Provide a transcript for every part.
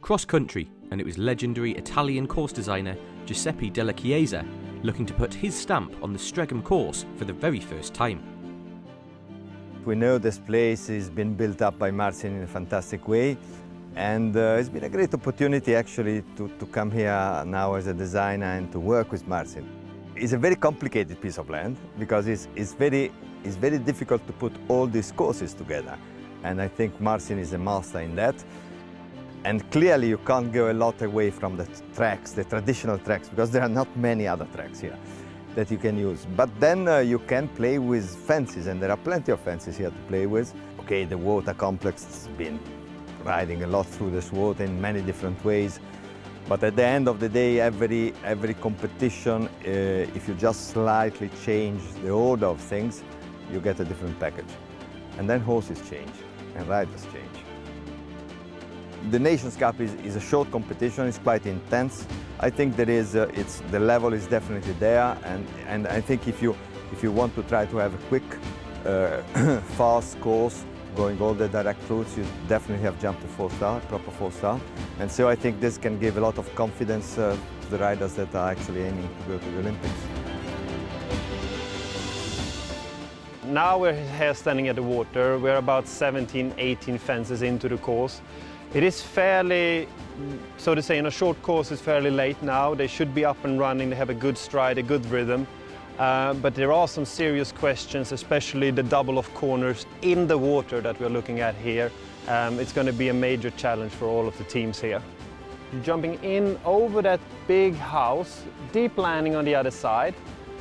cross-country, and it was legendary Italian course designer Giuseppe della Chiesa looking to put his stamp on the Strzegom course for the very first time. We know this place has been built up by Marcin in a fantastic way, and it's been a great opportunity actually to come here now as a designer and to work with Marcin. It's a very complicated piece of land because it's very difficult to put all these courses together, and I think Marcin is a master in that. And clearly you can't go a lot away from the tracks, the traditional tracks, because there are not many other tracks here that you can use. But then you can play with fences, and there are plenty of fences here to play with. Okay, the water complex has been riding a lot through this water in many different ways. But at the end of the day, every competition, if you just slightly change the order of things, you get a different package. And then horses change, and riders change. The Nations Cup is a short competition, it's quite intense. I think there is, the level is definitely there, and I think if you want to try to have a quick, fast course, going all the direct routes, you definitely have jumped to 4-star, proper 4-star. And so I think this can give a lot of confidence to the riders that are actually aiming to go to the Olympics. Now we're here standing at the water. We're about 17, 18 fences into the course. It is fairly, so to say, in a short course, it's fairly late now. They should be up and running, they have a good stride, a good rhythm. But there are some serious questions, especially the double of corners in the water that we're looking at here. It's going to be a major challenge for all of the teams here. Jumping in over that big house, deep landing on the other side.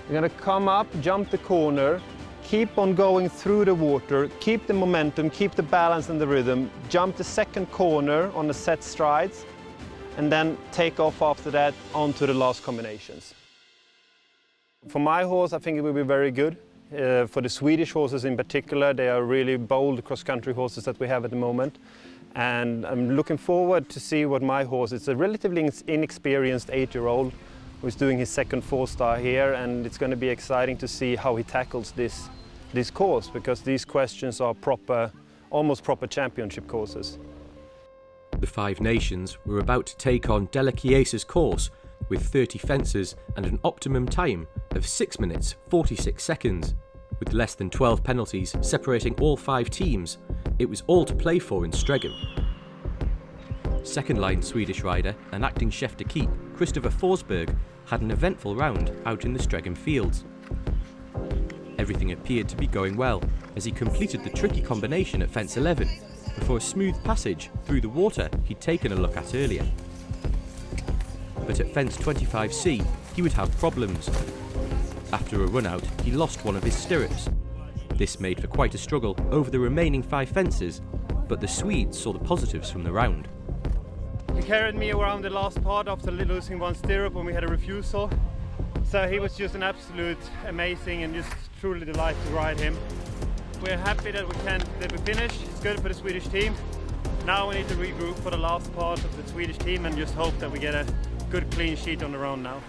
You're going to come up, jump the corner, keep on going through the water, keep the momentum, keep the balance and the rhythm, jump the second corner on the set strides, and then take off after that onto the last combinations. For my horse, I think it will be very good. For the Swedish horses in particular, they are really bold cross-country horses that we have at the moment. And I'm looking forward to see what my horse, it's a relatively inexperienced 8-year-old who's doing his second 4-star here, and it's going to be exciting to see how he tackles this course, because these questions are almost proper championship courses. The Five Nations were about to take on Della Chiesa's course with 30 fences and an optimum time of 6 minutes 46 seconds. With less than 12 penalties separating all 5 teams, it was all to play for in Strzegom. Second-line Swedish rider and acting chef de keep Christoffer Forstberg had an eventful round out in the Strzegom fields. Everything appeared to be going well as he completed the tricky combination at fence 11 before a smooth passage through the water he'd taken a look at earlier. But at fence 25C he would have problems. After a run-out he lost one of his stirrups. This made for quite a struggle over the remaining 5 fences, but the Swedes saw the positives from the round. He carried me around the last part after losing one stirrup when we had a refusal. So he was just an absolute amazing and just truly delighted to ride him. We're happy that we finished. It's good for the Swedish team. Now we need to regroup for the last part of the Swedish team and just hope that we get a good clean sheet on the round now.